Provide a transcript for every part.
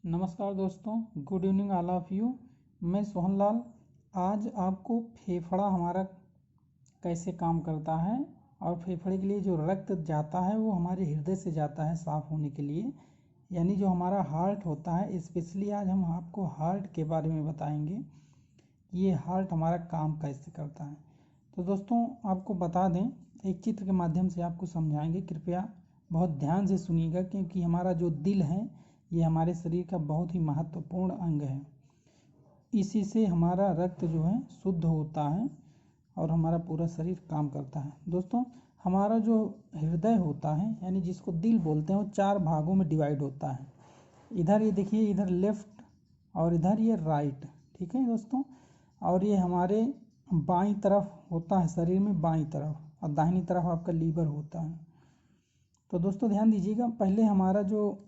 नमस्कार दोस्तों, good evening all of you. मैं सोहन लाल आज आपको फेफड़ा हमारा कैसे काम करता है और फेफड़े के लिए जो रक्त जाता है वो हमारे हृदय से जाता है साफ़ होने के लिए, यानी जो हमारा हार्ट होता है। स्पेशली आज हम आपको हार्ट के बारे में बताएंगे कि ये हार्ट हमारा काम कैसे करता है। तो दोस्तों आपको बता दें, एक चित्र के माध्यम से आपको समझाएंगे, कृपया बहुत ध्यान से सुनिएगा क्योंकि हमारा जो दिल है ये हमारे शरीर का बहुत ही महत्वपूर्ण अंग है। इसी से हमारा रक्त जो है शुद्ध होता है और हमारा पूरा शरीर काम करता है। दोस्तों हमारा जो हृदय होता है यानी जिसको दिल बोलते हैं वो 4 भागों में डिवाइड होता है। इधर ये देखिए, इधर लेफ्ट और इधर ये राइट, ठीक है दोस्तों। और ये हमारे बाईं तरफ होता है शरीर में, बाईं तरफ, और दाहिनी तरफ आपका लीवर होता है। तो दोस्तों ध्यान दीजिएगा, पहले हमारा जो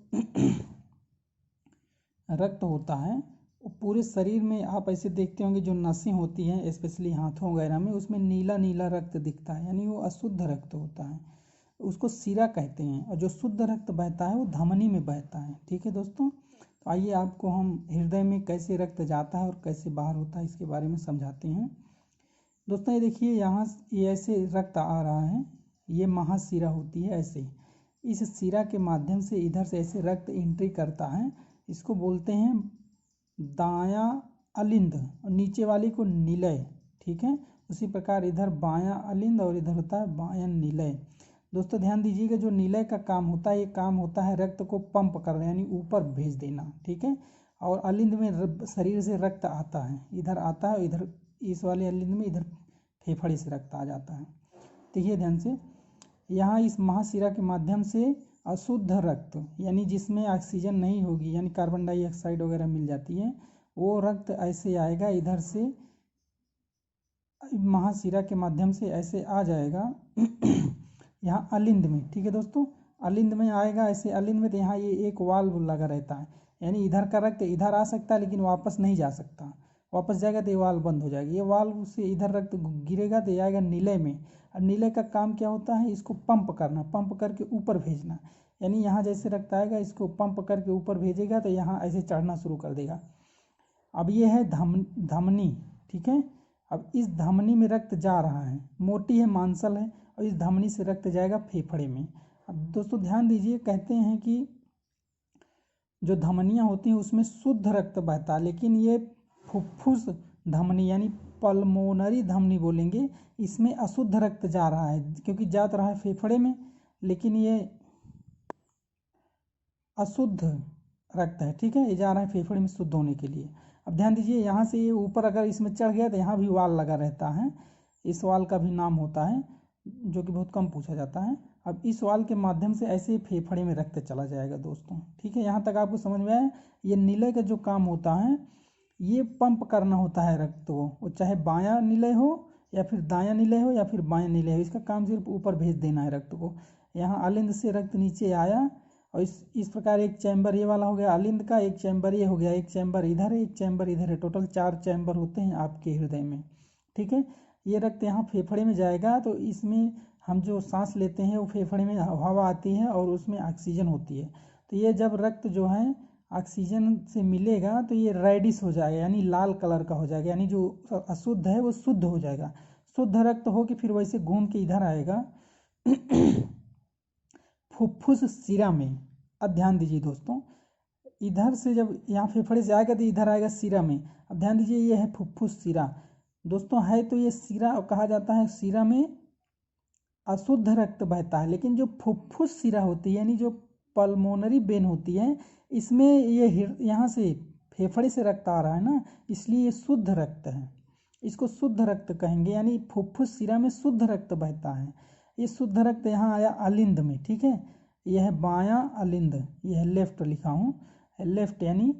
रक्त होता है वो पूरे शरीर में, आप ऐसे देखते होंगे जो नसें होती हैं स्पेशली हाथों वगैरह में, उसमें नीला नीला रक्त दिखता है, यानी वो अशुद्ध रक्त होता है, उसको सीरा कहते हैं। और जो शुद्ध रक्त बहता है वो धमनी में बहता है, ठीक है दोस्तों। तो आइए आपको हम हृदय में कैसे रक्त जाता है और कैसे बाहर होता है इसके बारे में समझाते हैं। दोस्तों ये देखिए, यहाँ ये ऐसे रक्त आ रहा है, ये महाशिरा होती है ऐसे, इस शिरा के माध्यम से इधर से ऐसे रक्त एंट्री करता है, इसको बोलते हैं दायां अलिंद, और नीचे वाली को निलय, ठीक है। उसी प्रकार इधर बायां अलिंद और इधर होता है बायां निलय। दोस्तों ध्यान दीजिएगा, जो निलय का काम होता है ये काम होता है रक्त को पंप करना, यानी ऊपर भेज देना, ठीक है। और अलिंद में शरीर से रक्त आता है, इधर आता है, इधर इस वाले अलिंद में इधर फेफड़े से रक्त आ जाता है। देखिए ध्यान से, यहाँ इस महाशिरा के माध्यम से अशुद्ध रक्त, यानी जिसमें ऑक्सीजन नहीं होगी, यानी कार्बन डाइऑक्साइड वगैरह मिल जाती है, वो रक्त ऐसे आएगा, इधर से महाशिरा के माध्यम से ऐसे आ जाएगा यहाँ अलिंद में, ठीक है दोस्तों। अलिंद में आएगा ऐसे, अलिंद में तो यहाँ ये एक वाल्व लगा रहता है, यानी इधर का रक्त इधर आ सकता है लेकिन वापस नहीं जा सकता, वापस जाएगा तो ये वाल्व बंद हो जाएगी। ये वाल्व से इधर रक्त गिरेगा तो ये आएगा नीले में, और नीले का काम क्या होता है, इसको पंप करना, पंप करके ऊपर भेजना, यानी यहाँ जैसे रक्त आएगा इसको पंप करके ऊपर भेजेगा तो यहाँ ऐसे चढ़ना शुरू कर देगा। अब ये है धमनी, ठीक है। अब इस धमनी में रक्त जा रहा है, मोटी है, मांसल है, और इस धमनी से रक्त जाएगा फेफड़े में। अब दोस्तों ध्यान दीजिए, कहते हैं कि जो धमनियाँ होती हैं उसमें शुद्ध रक्त बहता है, लेकिन ये फुफ्फुस धमनी यानी पल्मोनरी धमनी बोलेंगे, इसमें अशुद्ध रक्त जा रहा है, क्योंकि जा रहा है फेफड़े में, लेकिन ये अशुद्ध रक्त है, ठीक है। ये जा रहा है फेफड़े में शुद्ध होने के लिए। अब ध्यान दीजिए, यहाँ से ये ऊपर अगर इसमें चढ़ गया तो यहाँ भी वाल लगा रहता है, इस वाल का भी नाम होता है जो कि बहुत कम पूछा जाता है। अब इस वाल के माध्यम से ऐसे फेफड़े में रक्त चला जाएगा दोस्तों, ठीक है। यहाँ तक आपको समझ में आया। ये नीले का जो काम होता है ये पंप करना होता है रक्त को, वो चाहे बायां निलय हो या फिर दायां निलय हो या फिर बायां निलय हो, इसका काम सिर्फ ऊपर भेज देना है रक्त को। यहाँ अलिंद से रक्त नीचे आया और इस प्रकार एक चैम्बर ये वाला हो गया अलिंद का, एक चैम्बर ये हो गया, एक चैम्बर इधर है, एक चैम्बर इधर है, टोटल 4 चैम्बर होते हैं आपके हृदय में, ठीक है। ये रक्त यहाँ फेफड़े में जाएगा तो इसमें हम जो सांस लेते हैं वो फेफड़े में हवा आती है और उसमें ऑक्सीजन होती है। तो ये जब रक्त जो है ऑक्सीजन से मिलेगा तो ये रेडिश हो जाएगा, यानी लाल कलर का हो जाएगा, यानी जो अशुद्ध है वो शुद्ध हो जाएगा। शुद्ध रक्त हो के फिर वैसे घूम के इधर आएगा फुफ्फुस शिरा में। अब ध्यान दीजिए दोस्तों, इधर से जब यहाँ फेफड़े से आएगा तो इधर आएगा शिरा में। अब ध्यान दीजिए, ये है फुफ्फुस शिरा दोस्तों, है तो ये शिरा कहा जाता है, शिरा में अशुद्ध रक्त बहता है, लेकिन जो फुफ्फुस शिरा होती है यानी जो पल्मोनरी वेन होती है, इसमें ये यहाँ से फेफड़े से रक्त आ रहा है ना, इसलिए ये शुद्ध रक्त है, इसको शुद्ध रक्त कहेंगे, यानी फुफ्फुस शिरा में शुद्ध रक्त बहता है। ये शुद्ध रक्त यहाँ आया अलिंद में, ठीक है। यह है बायां अलिंद, यह है लेफ्ट लिखा हूँ, लेफ्ट यानी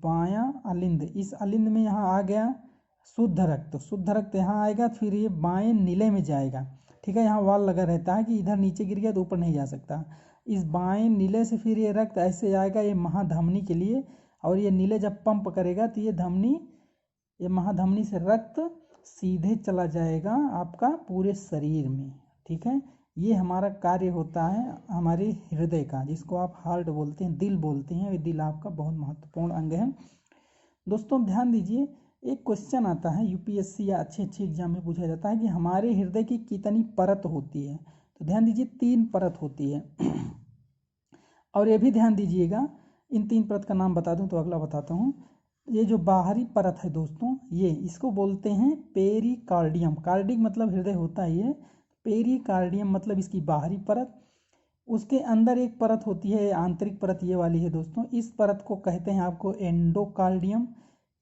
बायां अलिंद, इस अलिंद में यहाँ आ गया शुद्ध रक्त, शुद्ध रक्त यहाँ आएगा, फिर ये बाएं नीले में जाएगा, ठीक है। यहाँ वाल लगा रहता है कि इधर नीचे गिर गया तो ऊपर नहीं जा सकता। इस बाएं नीले से फिर ये रक्त ऐसे आएगा ये महाधमनी के लिए, और ये नीले जब पंप करेगा तो ये धमनी, ये महाधमनी से रक्त सीधे चला जाएगा आपका पूरे शरीर में, ठीक है। ये हमारा कार्य होता है हमारे हृदय का, जिसको आप हार्ट बोलते हैं, दिल बोलते हैं। ये दिल आपका बहुत महत्वपूर्ण अंग है। दोस्तों ध्यान दीजिए, एक क्वेश्चन आता है यूपीएससी या अच्छे अच्छे एग्जाम में पूछा जाता है कि हमारे हृदय की कितनी परत होती है। तो ध्यान दीजिए 3 परत होती है। और ये भी ध्यान दीजिएगा, इन 3 परत का नाम बता दूं तो अगला बताता हूँ। ये जो बाहरी परत है दोस्तों, ये इसको बोलते हैं पेरिकार्डियम। कार्डिक मतलब हृदय होता है ये, पेरिकार्डियम मतलब इसकी बाहरी परत। उसके अंदर एक परत होती है आंतरिक परत, ये वाली है दोस्तों। इस परत को कहते हैं आपको एंडोकार्डियम,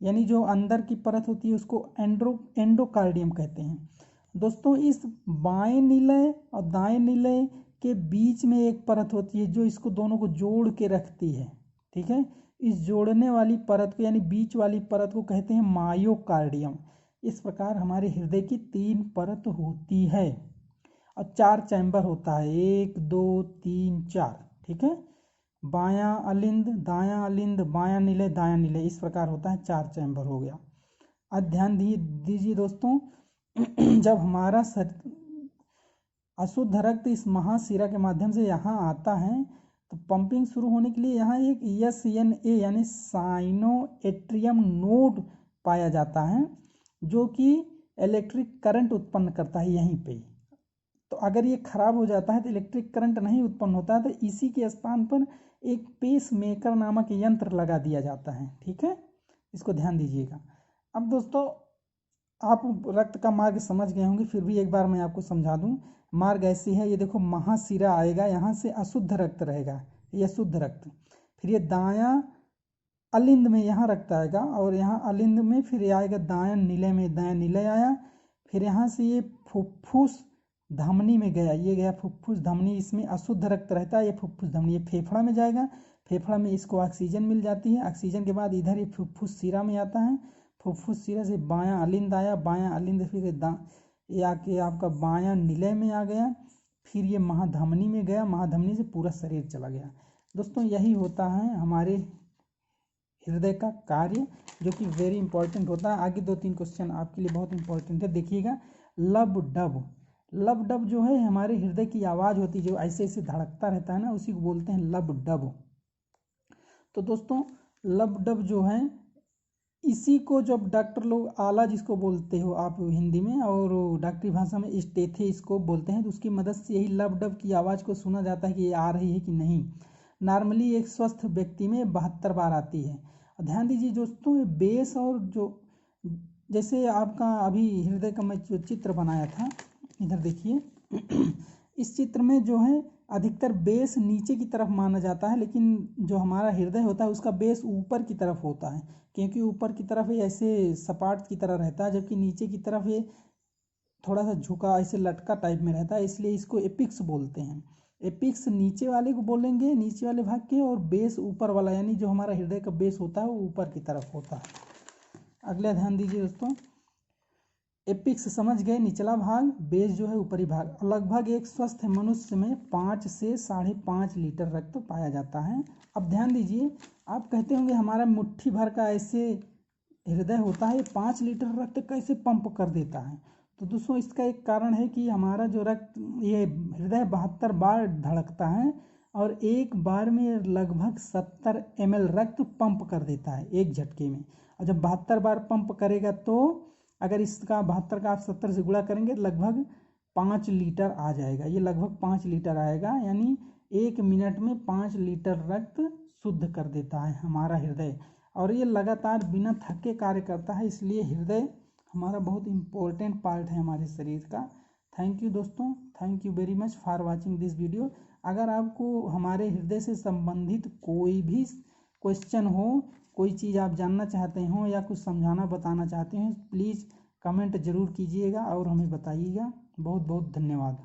यानी जो अंदर की परत होती है उसको एंडोकार्डियम कहते हैं। दोस्तों इस बाएं निलय और दाएं निलय के बीच में एक परत होती है जो इसको दोनों को जोड़ के रखती है, ठीक है। इस जोड़ने वाली परत को यानी बीच वाली परत को कहते हैं मायोकार्डियम। इस प्रकार हमारे हृदय की 3 परत होती है और 4 चैम्बर होता है, 1 2 3 4, ठीक है। बायां अलिंद, दायां अलिंद, बायां निलय, दायां निलय, इस प्रकार होता है, 4 चैम्बर हो गया। अब ध्यान दीजिए दोस्तों, जब हमारा अशुद्ध रक्त इस महाशिरा के माध्यम से यहाँ आता है तो पंपिंग शुरू होने के लिए यहाँ एक SNA यानी साइनोएट्रियम नोड पाया जाता है जो कि इलेक्ट्रिक करंट उत्पन्न करता है यहीं पे। तो अगर ये खराब हो जाता है तो इलेक्ट्रिक करंट नहीं उत्पन्न होता है, तो इसी के स्थान पर एक पेस मेकर नामक यंत्र लगा दिया जाता है, ठीक है। इसको ध्यान दीजिएगा। अब दोस्तों आप रक्त का मार्ग समझ गए होंगे, फिर भी एक बार मैं आपको समझा दूं। मार्ग ऐसी है, ये देखो महाशिरा आएगा, यहाँ से अशुद्ध रक्त रहेगा, ये शुद्ध रक्त। फिर ये दायां अलिंद में यहाँ रक्त आएगा और यहाँ अलिंद में फिर ये आएगा दायां निलय में, दायां निलय आया। फिर यहाँ से ये फुफ्फुस धमनी में गया, ये गया फुफ्फुस धमनी, इसमें अशुद्ध रक्त रहता है, ये फुफ्फुस धमनी। ये फेफड़ा में जाएगा, फेफड़ा में इसको ऑक्सीजन मिल जाती है, ऑक्सीजन के बाद इधर ये फुफ्फुस शिरा में आता है, फुफ्फुस शिरा से बायां अलिंद आया, बायां अलिंद फिर ये आके आपका बायां निलय में आ गया, फिर ये महाधमनी में गया, महाधमनी से पूरा शरीर चला गया। दोस्तों यही होता है हमारे हृदय का कार्य, जो कि वेरी इंपॉर्टेंट होता है। आगे 2-3 क्वेश्चन आपके लिए बहुत इंपॉर्टेंट है, देखिएगा। लब डब, लब डब जो है हमारे हृदय की आवाज़ होती है, जो ऐसे ऐसे धड़कता रहता है ना, उसी को बोलते हैं लब डब। तो दोस्तों लब डब जो है, इसी को जब डॉक्टर लोग आला जिसको बोलते हो आप हिंदी में, और डॉक्टरी भाषा में स्टेथोस्कोप बोलते हैं, तो उसकी मदद से यही लब डब की आवाज़ को सुना जाता है कि ये आ रही है कि नहीं। नॉर्मली एक स्वस्थ व्यक्ति में 72 बार आती है। और ध्यान दीजिए दोस्तों, ये बेस और जो जैसे आपका अभी हृदय का मैं जो चित्र बनाया था, इधर देखिए, इस चित्र में जो है अधिकतर बेस नीचे की तरफ माना जाता है, लेकिन जो हमारा हृदय होता है उसका बेस ऊपर की तरफ होता है, क्योंकि ऊपर की तरफ ये ऐसे सपाट की तरह रहता है, जबकि नीचे की तरफ ये थोड़ा सा झुका ऐसे लटका टाइप में रहता है, इसलिए इसको एपिक्स बोलते हैं। एपिक्स नीचे वाले को बोलेंगे, नीचे वाले भाग के, और बेस ऊपर वाला, यानी जो हमारा हृदय का बेस होता है वो ऊपर की तरफ होता है। अगला ध्यान दीजिए दोस्तों, एपिक्स समझ गए, निचला भाग, बेस जो है ऊपरी भाग। लगभग एक स्वस्थ मनुष्य में 5 से 5.5 लीटर रक्त पाया जाता है। अब ध्यान दीजिए, आप कहते होंगे हमारा मुट्ठी भर का ऐसे हृदय होता है, 5 लीटर रक्त कैसे पंप कर देता है। तो दोस्तों इसका एक कारण है कि हमारा जो रक्त, ये हृदय 72 बार धड़कता है और एक बार में लगभग 70 ml रक्त पंप कर देता है एक झटके में। और जब 72 बार पंप करेगा तो अगर इसका 72 का आप 70 से गुणा करेंगे तो लगभग 5 लीटर आ जाएगा, ये लगभग 5 लीटर आएगा, यानी 1 मिनट में 5 लीटर रक्त शुद्ध कर देता है हमारा हृदय। और ये लगातार बिना थके कार्य करता है, इसलिए हृदय हमारा बहुत इम्पोर्टेंट पार्ट है हमारे शरीर का। थैंक यू दोस्तों, thank you very much for watching this video. अगर आपको हमारे हृदय से संबंधित कोई भी क्वेश्चन हो, कोई चीज़ आप जानना चाहते हो या कुछ समझाना बताना चाहते हैं, प्लीज़ कमेंट ज़रूर कीजिएगा और हमें बताइएगा। बहुत बहुत धन्यवाद।